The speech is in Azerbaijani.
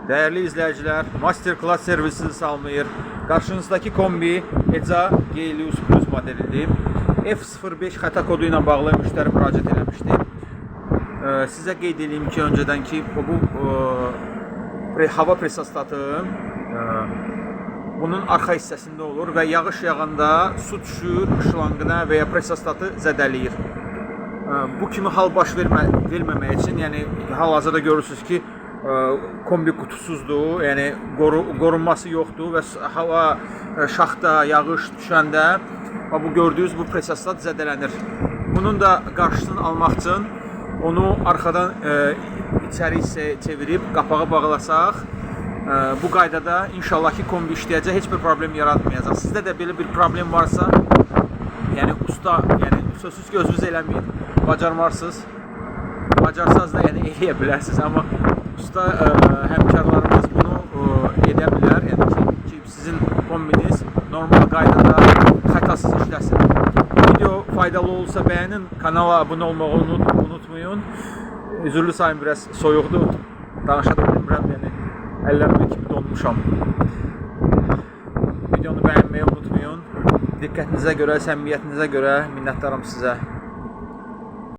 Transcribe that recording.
Değerli izleyiciler, Masterclass servisi salmayır. Karşınızdaki kombi ECA Gelius Plus modelidir. F05 xəta kodu ilə bağlı müştəri müraciət eləmişdi. Sizə qeyd edeyim ki, öncədən ki, bu hava presostatı bunun arxa hissəsində olur və yağış yağanda su düşür şlanqına və ya presostatı zədələyir. Bu kimi hal baş verməmək üçün, yəni hal-hazırda görürsünüz ki, kombi qutusuzdur, yəni qorunması yoxdur və hava, şaxta, yağış düşəndə bu gördüyünüz bu presostat zədələnir. Bunun da qarşısını almaq üçün onu arxadan içəri hissəyə çevirib qapağı bağlasaq, bu qaydada inşallah ki kombi işləyəcək, heç bir problem yaratmayacaq. Sizdə də belə bir problem varsa, yəni usta, yəni sözsüz ki özünüz eləməyin, bacarmarsınız. Bacarsanız da yəni eləyə bilərsiniz, amma usta həmkarlarımız bunu edə bilər. Yəni ki sizin kombiniz normal qaydada xətasız işləsin. Video faydalı olsa bəyənin, kanala abunə olmağı unutmayın. Üzürlü sayın, biraz soyuqdur, danışa da bilmirəm, yəni əllərimə kimi donmuşam. Videonu bəyənməyi unutmayın. Diqqətinizə görə, səmimiyyətinizə görə minnətdaram sizə.